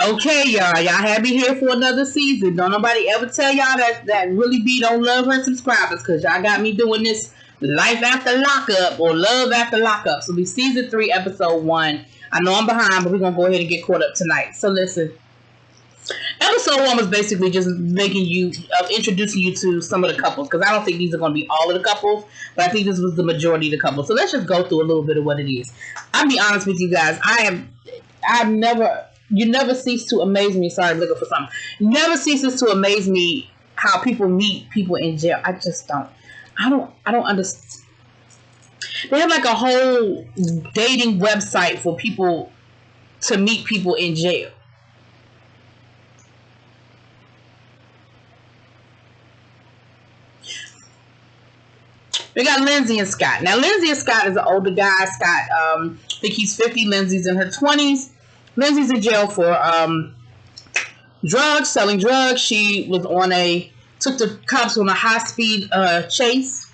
Okay, y'all had me here for another season. Don't nobody ever tell y'all that Really B don't love her subscribers, because y'all got me doing this life after lockup or love after lockup. So, this season 3, episode 1. I know I'm behind, but we're gonna go ahead and get caught up tonight. So listen, episode 1 was basically just introducing you to some of the couples, because I don't think these are gonna be all of the couples, but I think this was the majority of the couples. So let's just go through a little bit of what it is. I'll be honest with you guys. You never cease to amaze me. Sorry, I'm looking for something. Never ceases to amaze me how people meet people in jail. I just don't. I don't understand. They have like a whole dating website for people to meet people in jail. We got Lindsey and Scott. Now, Lindsey and Scott is an older guy. Scott, I think he's 50. Lindsey's in her 20s. Lindsey's in jail for drugs, selling drugs. She was took the cops on a high-speed chase.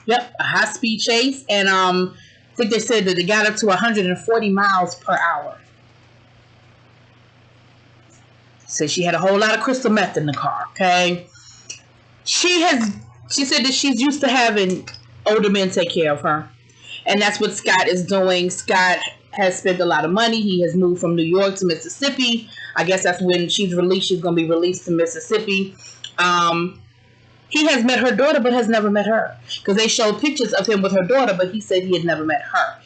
Yep, a high-speed chase. And I think they said that they got up to 140 miles per hour. So she had a whole lot of crystal meth in the car, okay? She said that she's used to having older men take care of her. And that's what Scott is doing. Scott has spent a lot of money. He has moved from New York to Mississippi. I guess that's when she's released. She's going to be released to Mississippi. He has met her daughter, but has never met her. Because they showed pictures of him with her daughter, but he said he had never met her.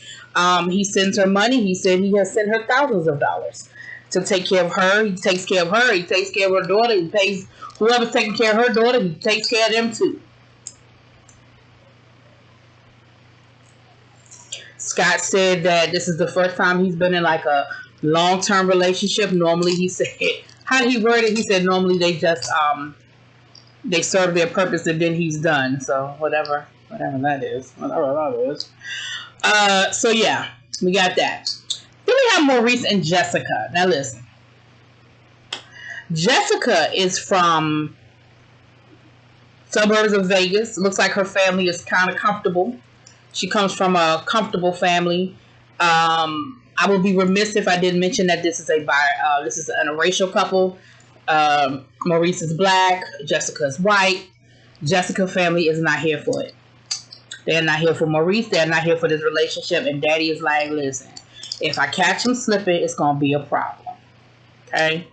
He sends her money. He said he has sent her thousands of dollars to take care of her. He takes care of her. He takes care of her daughter. He pays whoever's taking care of her daughter. He takes care of them too. Scott said that this is the first time he's been in like a long-term relationship. Normally, he said, how did he word it? He said normally they just they serve their purpose and then he's done. So whatever that is. So yeah, we got that. Then we have Maurice and Jessica. Now listen, Jessica is from suburbs of Vegas. Looks like her family is kind of comfortable. She comes from a comfortable family. I would be remiss if I didn't mention that this is an interracial couple. Maurice is black. Jessica is white. Jessica family is not here for it. They're not here for Maurice. They're not here for this relationship. And Daddy is like, listen, if I catch him slipping, it's going to be a problem. Okay?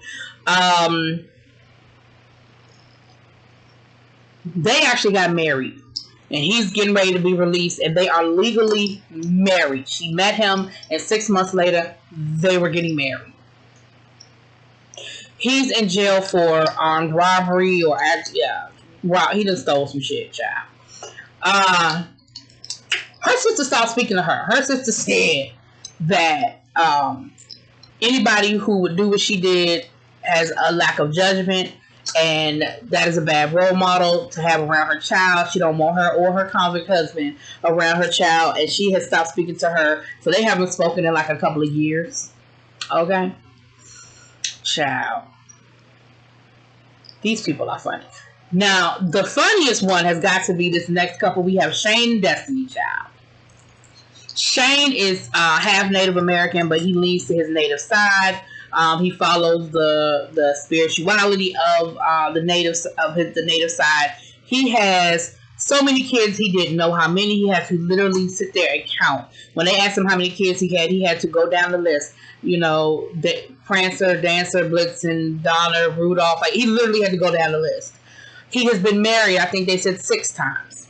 They actually got married. And he's getting ready to be released. And they are legally married. She met him. And 6 months later, they were getting married. He's in jail for armed robbery. He just stole some shit, child. Her sister stopped speaking to her. Her sister said that anybody who would do what she did has a lack of judgment. And that is a bad role model to have around her child. She don't want her or her convict husband around her child. And she has stopped speaking to her. So they haven't spoken in like a couple of years. Okay? Child. These people are funny. Now, the funniest one has got to be this next couple. We have Shane and Destiny, child. Shane is half Native American, but he leans to his native side. He follows the spirituality of the native side. He has so many kids he didn't know how many. He had to literally sit there and count. When they asked him how many kids he had to go down the list. You know, the Prancer, Dancer, Blitzen, Donner, Rudolph. Like, he literally had to go down the list. He has been married, I think they said 6 times.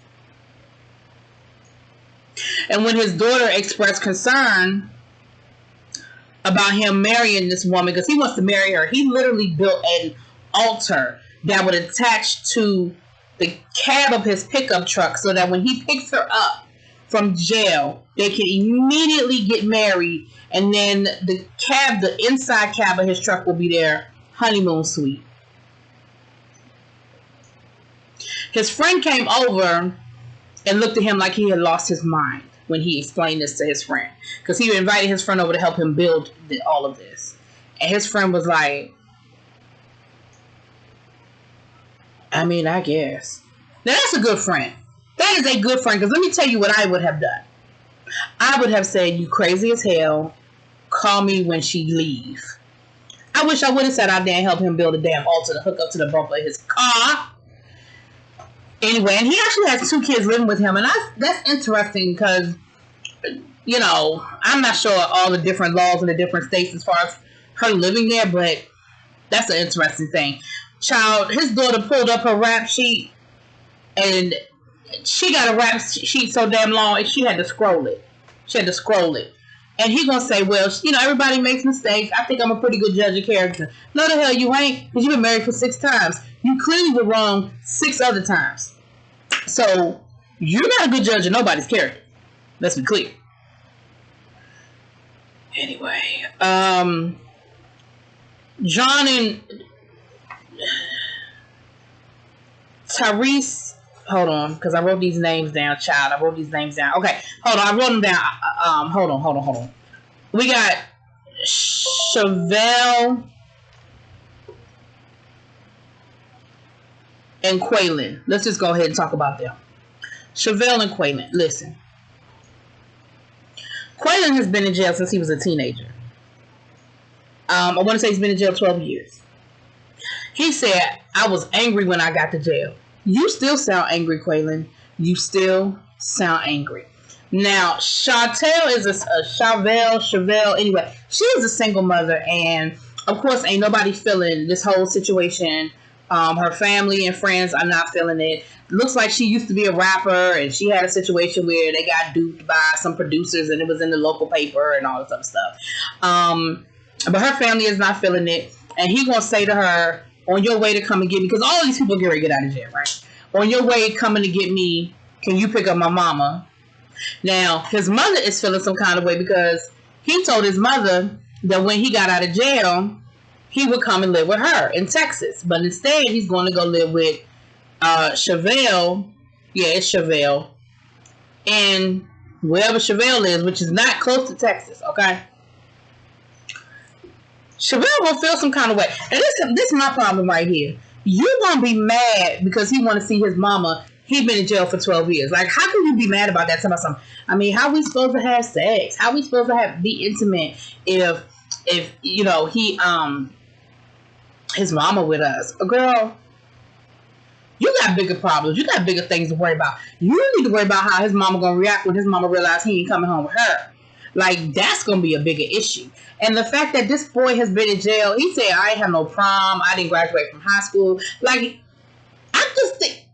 And when his daughter expressed concern about him marrying this woman, because he wants to marry her, he literally built an altar that would attach to the cab of his pickup truck so that when he picks her up from jail, they can immediately get married, and then the inside cab of his truck will be their honeymoon suite. His friend came over and looked at him like he had lost his mind when he explained this to his friend. Because he invited his friend over to help him build all of this. And his friend was like, I mean, I guess. Now, that's a good friend. That is a good friend. Because let me tell you what I would have done. I would have said, you crazy as hell. Call me when she leave. I wish I would have sat out there and helped him build a damn altar to hook up to the bumper of his car. Anyway, and he actually has 2 kids living with him, and that's interesting because, you know, I'm not sure all the different laws in the different states as far as her living there, but that's an interesting thing. Child, his daughter pulled up her rap sheet, and she got a rap sheet so damn long, and she had to scroll it. And he gonna say, well, you know, everybody makes mistakes. I think I'm a pretty good judge of character. No, the hell you ain't, because you've been married for 6 times. You clearly were wrong 6 other times. So, you're not a good judge of nobody's character. Let's be clear. Anyway, John and Tyrese, hold on, because I wrote these names down, child. I wrote these names down. Okay, hold on, I wrote them down. Hold on. We got Chevelle and Kweilyn. Let's just go ahead and talk about them. Chevelle and Kweilyn. Listen. Kweilyn has been in jail since he was a teenager. I want to say he's been in jail 12 years. He said, I was angry when I got to jail. You still sound angry, Kweilyn. You still sound angry. Now, Chevelle, anyway, she is a single mother, and of course, ain't nobody feeling this whole situation. Her family and friends are not feeling it. Looks like she used to be a rapper, and she had a situation where they got duped by some producers, and it was in the local paper and all this other stuff. But her family is not feeling it, and he gonna say to her, on your way to come and get me, because all these people get ready to get out of jail, right? On your way coming to get me, can you pick up my mama? Now, his mother is feeling some kind of way because he told his mother that when he got out of jail, he would come and live with her in Texas. But instead, he's going to go live with Chevelle. Yeah, it's Chevelle. And wherever Chevelle is, which is not close to Texas, okay? Chevelle will feel some kind of way. And this is my problem right here. You're going to be mad because he want to see his mama. He been in jail for 12 years. Like, how can you be mad about that? I mean, how we supposed to have sex? How we supposed to be intimate if you know, his mama with us? Girl, you got bigger problems. You got bigger things to worry about. You need to worry about how his mama going to react when his mama realize he ain't coming home with her. Like, that's going to be a bigger issue. And the fact that this boy has been in jail, he said, I ain't have no prom. I didn't graduate from high school. Like, I just think,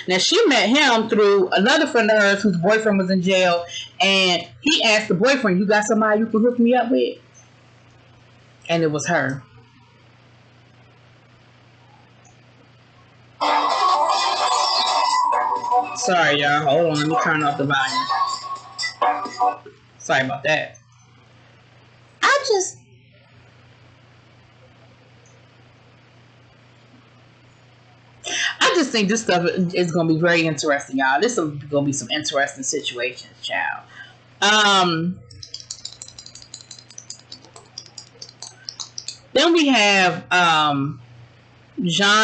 now, she met him through another friend of hers whose boyfriend was in jail, and he asked the boyfriend, you got somebody you can hook me up with? And it was her. Sorry, y'all. Hold on. Let me turn off the volume. Sorry about that. I just think this stuff is going to be very interesting, y'all. This is going to be some interesting situations, child. Then we have John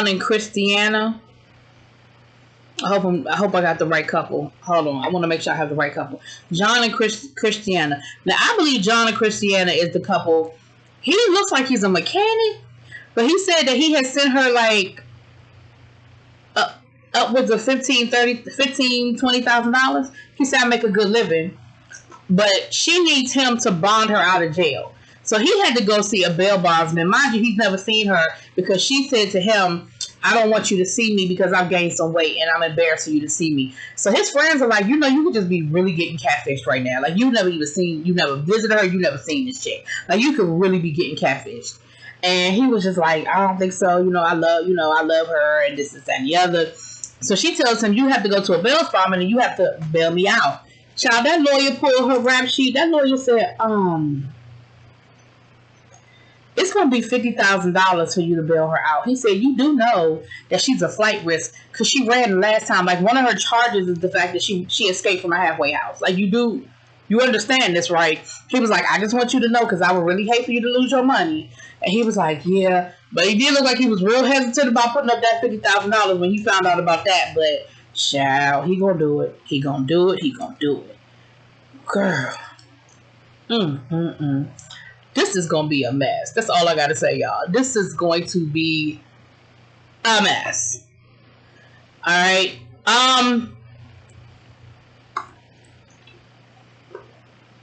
and Christiana. I hope I got the right couple. Hold on. I want to make sure I have the right couple. John and Christiana. Now, I believe John and Christiana is the couple. He looks like he's a mechanic, but he said that he has sent her like upwards of $20,000. He said, I make a good living, but she needs him to bond her out of jail. So he had to go see a bail bondsman. Mind you, he's never seen her because she said to him, I don't want you to see me because I've gained some weight and I'm embarrassed for you to see me. So his friends are like, you know, you could just be really getting catfished right now. Like, you never visited her, you never seen this chick. Like, you could really be getting catfished. And he was just like, I don't think so. I love her and this, that, and the other. So she tells him, you have to go to a bail bondsman and you have to bail me out. Child, that lawyer pulled her rap sheet. That lawyer said, it's going to be $50,000 for you to bail her out. He said, you do know that she's a flight risk because she ran the last time. Like, one of her charges is the fact that she escaped from a halfway house. Like, you understand this, right? He was like, I just want you to know because I would really hate for you to lose your money. And he was like, yeah. But he did look like he was real hesitant about putting up that $50,000 when he found out about that. But, child, he going to do it. He going to do it. He going to do it. Girl. This is gonna be a mess. That's all I gotta say, y'all. This is going to be a mess. All right.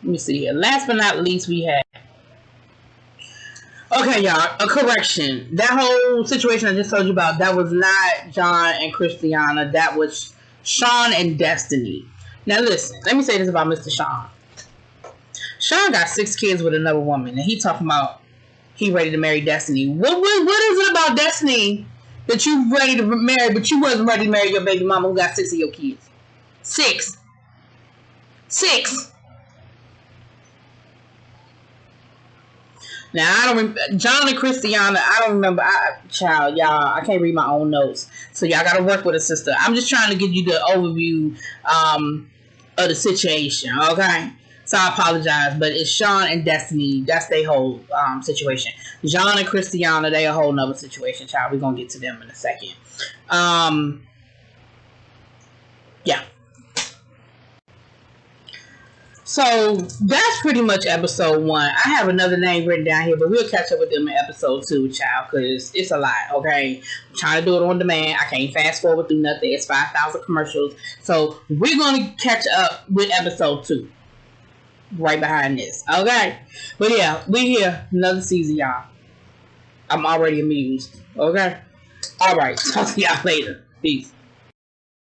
Let me see here. Last but not least, we had. Okay, y'all. A correction. That whole situation I just told you about, that was not John and Christiana. That was Sean and Destiny. Now listen. Let me say this about Mr. Sean. Sean got 6 kids with another woman, and he talking about he ready to marry Destiny. What is it about Destiny that you ready to marry, but you wasn't ready to marry your baby mama who got 6 of your kids? 6. Now I don't. John and Christiana, I don't remember. Child, y'all, I can't read my own notes, so y'all got to work with a sister. I'm just trying to give you the overview of the situation. Okay, so I apologize, but it's Sean and Destiny. That's their whole situation. John and Christiana, they a whole nother situation. Child, we're gonna get to them in a second. Yeah. So that's pretty much episode 1. I have another name written down here, but we'll catch up with them in episode 2, child, because it's a lot, okay? I'm trying to do it on demand. I can't fast forward through nothing. It's 5,000 commercials. So we're going to catch up with episode 2 right behind this, okay? But yeah, we here. Another season, y'all. I'm already amused, okay? All right. Talk to y'all later. Peace.